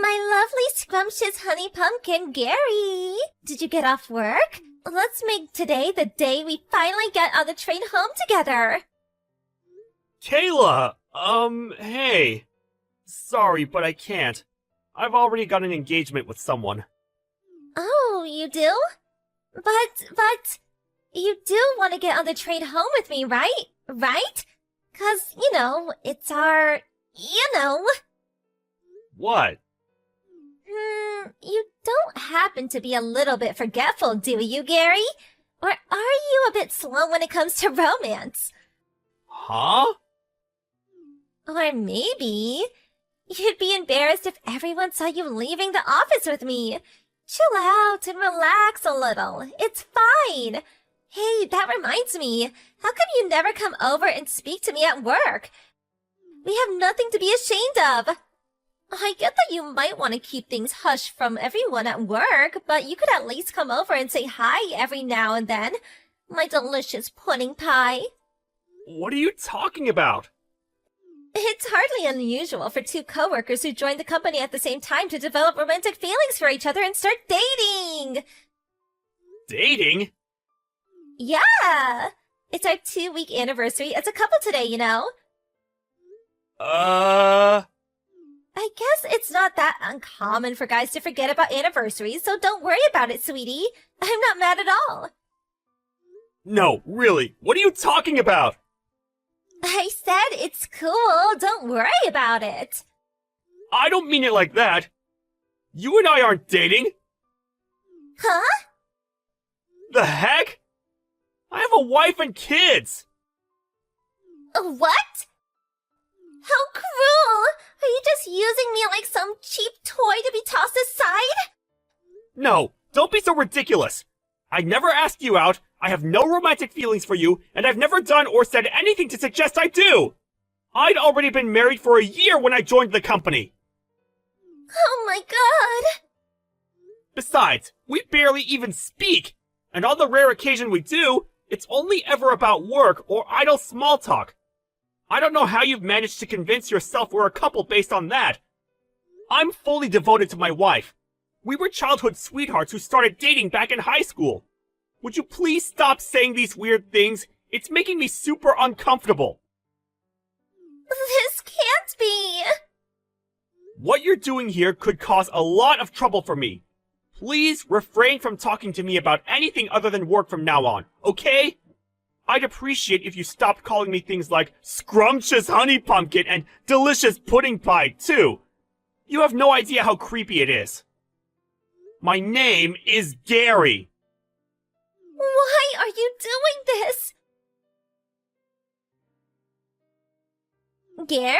My lovely scrumptious honey pumpkin, Gary. Did you get off work? Let's make today the day we finally get on the train home together. Kayla! Hey. Sorry, but I can't. I've already got an engagement with someone. Oh, you do? But, you do want to get on the train home with me, right? Right? 'Cause, it's our, What? You don't happen to be a little bit forgetful, do you, Gary? Or are you a bit slow when it comes to romance? Huh? Or maybe you'd be embarrassed if everyone saw you leaving the office with me. Chill out and relax a little. It's fine. Hey, that reminds me. How come you never come over and speak to me at work? We have nothing to be ashamed of. I get that you might want to keep things hush from everyone at work, but you could at least come over and say hi every now and then. My delicious pudding pie. What are you talking about? It's hardly unusual for two coworkers who join the company at the same time to develop romantic feelings for each other and start dating. Dating? Yeah! It's our 2-week anniversary as a couple today, I guess it's not that uncommon for guys to forget about anniversaries, so don't worry about it, sweetie. I'm not mad at all. No, really, what are you talking about? I said it's cool. Don't worry about it. I don't mean it like that. You and I aren't dating. Huh? The heck? I have a wife and kids. What? How cruel! Are you just using me like some cheap toy to be tossed aside? No, don't be so ridiculous. I never asked you out, I have no romantic feelings for you, and I've never done or said anything to suggest I do. I'd already been married for a year when I joined the company. Oh my god! Besides, we barely even speak, and on the rare occasion we do, it's only ever about work or idle small talk. I don't know how you've managed to convince yourself we're a couple based on that. I'm fully devoted to my wife. We were childhood sweethearts who started dating back in high school. Would you please stop saying these weird things? It's making me super uncomfortable. This can't be. What you're doing here could cause a lot of trouble for me. Please refrain from talking to me about anything other than work from now on, okay? I'd appreciate if you stopped calling me things like scrumptious honey pumpkin and delicious pudding pie, too. You have no idea how creepy it is. My name is Gary. Why are you doing this? Gary,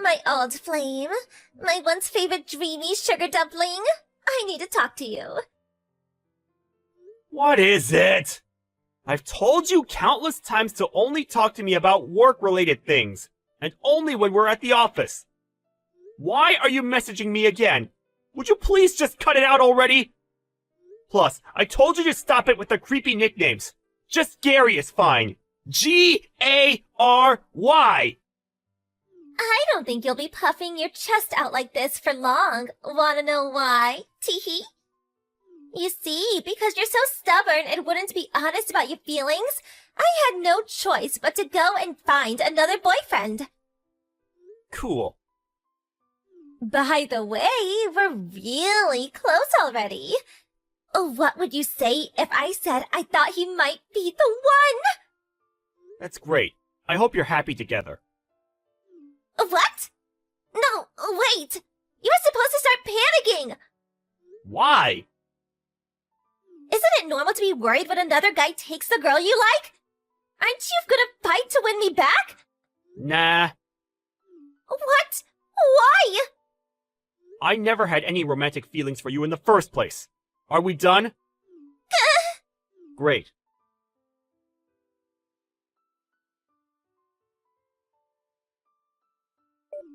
my old flame, my once favorite dreamy sugar dumpling, I need to talk to you. What is it? I've told you countless times to only talk to me about work-related things, and only when we're at the office. Why are you messaging me again? Would you please just cut it out already? Plus, I told you to stop it with the creepy nicknames. Just Gary is fine. Gary. I don't think you'll be puffing your chest out like this for long. Wanna know why? Teehee. You see, because you're so stubborn and wouldn't be honest about your feelings, I had no choice but to go and find another boyfriend. Cool. By the way, we're really close already. What would you say if I said I thought he might be the one? That's great. I hope you're happy together. What? No, wait! You were supposed to start panicking! Why? Isn't it normal to be worried when another guy takes the girl you like? Aren't you gonna fight to win me back? Nah. What? Why? I never had any romantic feelings for you in the first place. Are we done? Great.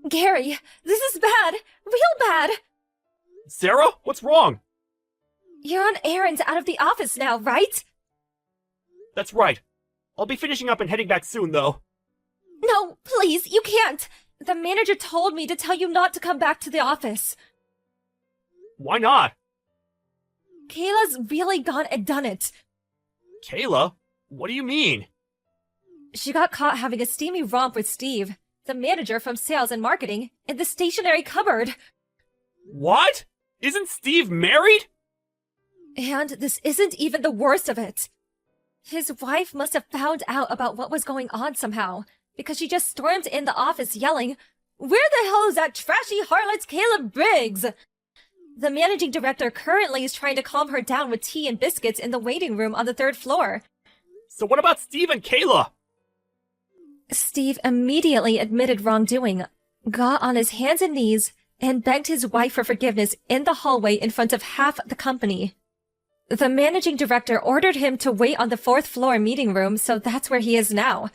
Gary, this is bad. Real bad. Sarah, what's wrong? You're on errands out of the office now, right? That's right. I'll be finishing up and heading back soon, though. No, please, you can't. The manager told me to tell you not to come back to the office. Why not? Kayla's really gone and done it. Kayla? What do you mean? She got caught having a steamy romp with Steve, the manager from sales and marketing, in the stationery cupboard. What? Isn't Steve married? And this isn't even the worst of it. His wife must have found out about what was going on somehow, because she just stormed in the office yelling, "Where the hell is that trashy harlot Caleb Briggs?" The managing director currently is trying to calm her down with tea and biscuits in the waiting room on the 3rd floor. So what about Steve and Kayla? Steve immediately admitted wrongdoing, got on his hands and knees, and begged his wife for forgiveness in the hallway in front of half the company. The managing director ordered him to wait on the 4th floor meeting room, so that's where he is now.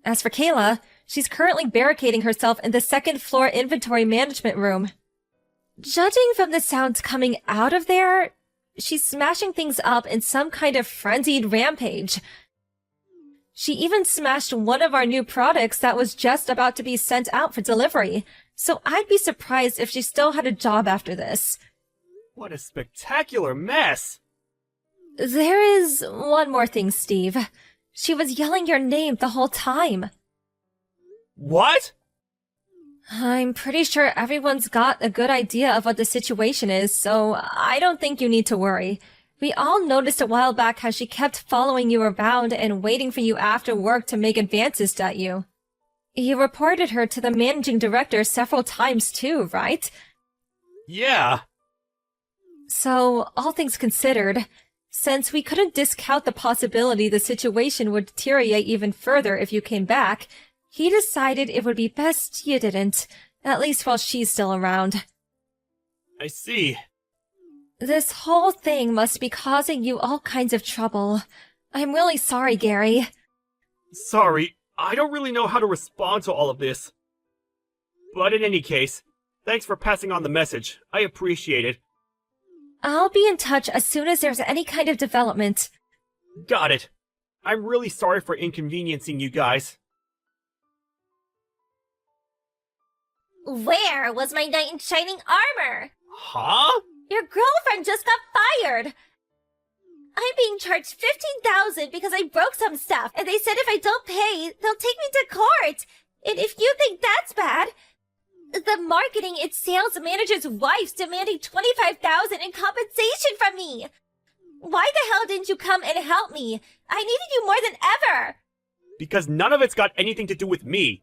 As for Kayla, she's currently barricading herself in the 2nd floor inventory management room. Judging from the sounds coming out of there, she's smashing things up in some kind of frenzied rampage. She even smashed one of our new products that was just about to be sent out for delivery, so I'd be surprised if she still had a job after this. What a spectacular mess! There is one more thing, Steve. She was yelling your name the whole time. What? I'm pretty sure everyone's got a good idea of what the situation is, so I don't think you need to worry. We all noticed a while back how she kept following you around and waiting for you after work to make advances at you. You reported her to the managing director several times too, right? Yeah. So, all things considered, since we couldn't discount the possibility the situation would deteriorate even further if you came back, he decided it would be best you didn't, at least while she's still around. I see. This whole thing must be causing you all kinds of trouble. I'm really sorry, Gary. Sorry, I don't really know how to respond to all of this. But in any case, thanks for passing on the message. I appreciate it. I'll be in touch as soon as there's any kind of development. Got it. I'm really sorry for inconveniencing you guys. Where was my knight in shining armor? Huh? Your girlfriend just got fired! I'm being charged $15,000 because I broke some stuff, and they said if I don't pay, they'll take me to court. And if you think that's bad, the marketing and sales manager's wife's demanding $25,000 in compensation from me. Why the hell didn't you come and help me? I needed you more than ever. Because none of it's got anything to do with me.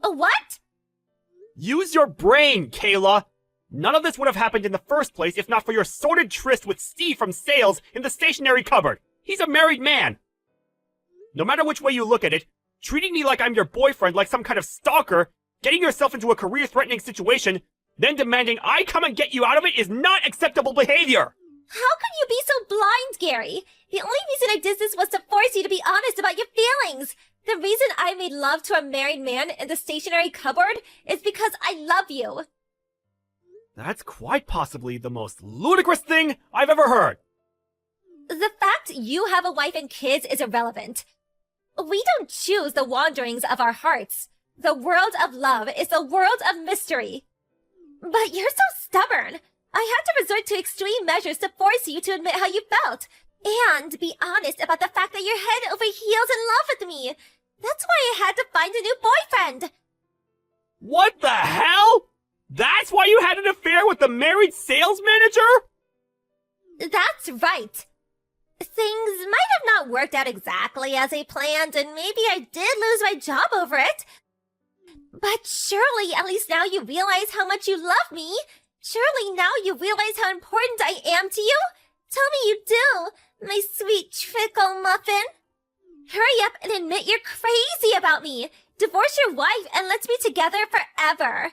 What? Use your brain, Kayla! None of this would have happened in the first place if not for your sordid tryst with Steve from sales in the stationery cupboard. He's a married man. No matter which way you look at it, treating me like I'm your boyfriend like some kind of stalker, getting yourself into a career-threatening situation, then demanding I come and get you out of it is not acceptable behavior! How could you be so blind, Gary? The only reason I did this was to force you to be honest about your feelings. The reason I made love to a married man in the stationery cupboard is because I love you. That's quite possibly the most ludicrous thing I've ever heard. The fact you have a wife and kids is irrelevant. We don't choose the wanderings of our hearts. The world of love is a world of mystery. But you're so stubborn. I had to resort to extreme measures to force you to admit how you felt. And be honest about the fact that you're head over heels in love with me. That's why I had to find a new boyfriend. What the hell? That's why you had an affair with the married sales manager? That's right. Things might have not worked out exactly as I planned, and maybe I did lose my job over it. But surely at least now you realize how much you love me. Surely now you realize how important I am to you. Tell me you do, my sweet trickle muffin. Hurry up and admit you're crazy about me. Divorce your wife and let's be together forever.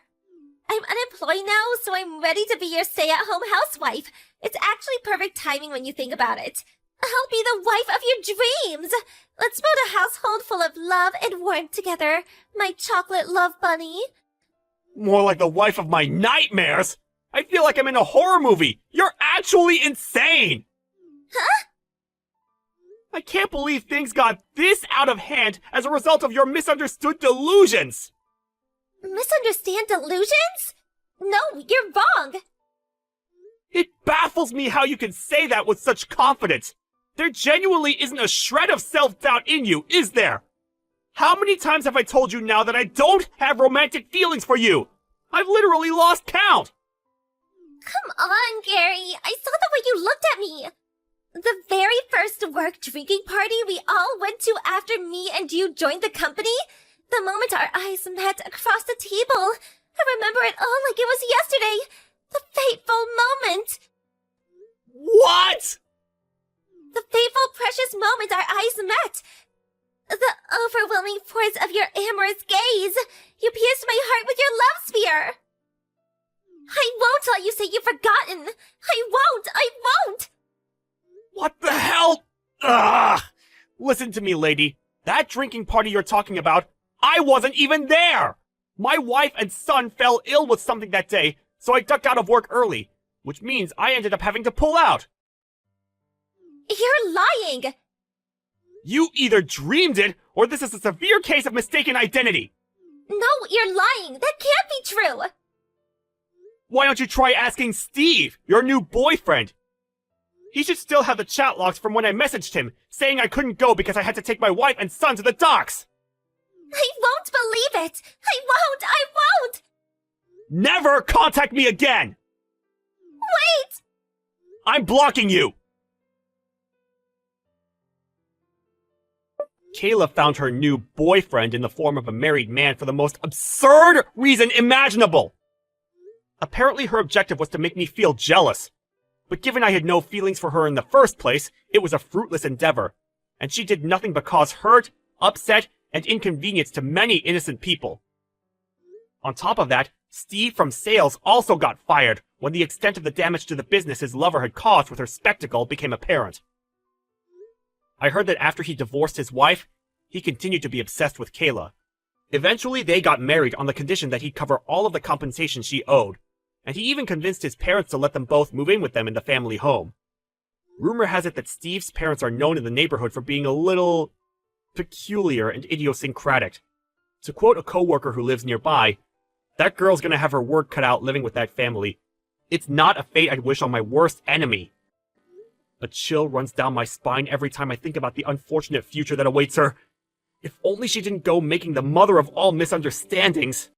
I'm unemployed now, so I'm ready to be your stay-at-home housewife. It's actually perfect timing when you think about it. I'll be the wife of your dreams. Let's build a household full of love and warmth together, my chocolate love bunny. More like the wife of my nightmares. I feel like I'm in a horror movie. You're actually insane. Huh? I can't believe things got this out of hand as a result of your misunderstood delusions. Misunderstand delusions? No, you're wrong. baffles me how you can say that with such confidence. There genuinely isn't a shred of self-doubt in you, is there? How many times have I told you now that I don't have romantic feelings for you? I've literally lost count! Come on, Gary. I saw the way you looked at me. The very first work drinking party we all went to after me and you joined the company, the moment our eyes met across the table, I remember it all like it was yesterday. The fateful moment. What? The fateful, precious moment our eyes met. The overwhelming force of your amorous gaze. You pierced my heart with your love sphere. I won't let you say you've forgotten. I won't. What the hell? Ugh! Listen to me, lady. That drinking party you're talking about, I wasn't even there! My wife and son fell ill with something that day, so I ducked out of work early, which means I ended up having to pull out. You're lying! You either dreamed it, or this is a severe case of mistaken identity. No, you're lying! That can't be true! Why don't you try asking Steve, your new boyfriend? He should still have the chat logs from when I messaged him, saying I couldn't go because I had to take my wife and son to the docks. I won't believe it! I won't! Never contact me again! Wait! I'm blocking you! Kayla found her new boyfriend in the form of a married man for the most absurd reason imaginable. Apparently her objective was to make me feel jealous. But given I had no feelings for her in the first place, it was a fruitless endeavor, and she did nothing but cause hurt, upset, and inconvenience to many innocent people. On top of that, Steve from sales also got fired when the extent of the damage to the business his lover had caused with her spectacle became apparent. I heard that after he divorced his wife, he continued to be obsessed with Kayla. Eventually, they got married on the condition that he'd cover all of the compensation she owed, and he even convinced his parents to let them both move in with them in the family home. Rumor has it that Steve's parents are known in the neighborhood for being a little peculiar and idiosyncratic. To quote a coworker who lives nearby, "That girl's gonna have her work cut out living with that family. It's not a fate I'd wish on my worst enemy." A chill runs down my spine every time I think about the unfortunate future that awaits her. If only she didn't go making the mother of all misunderstandings.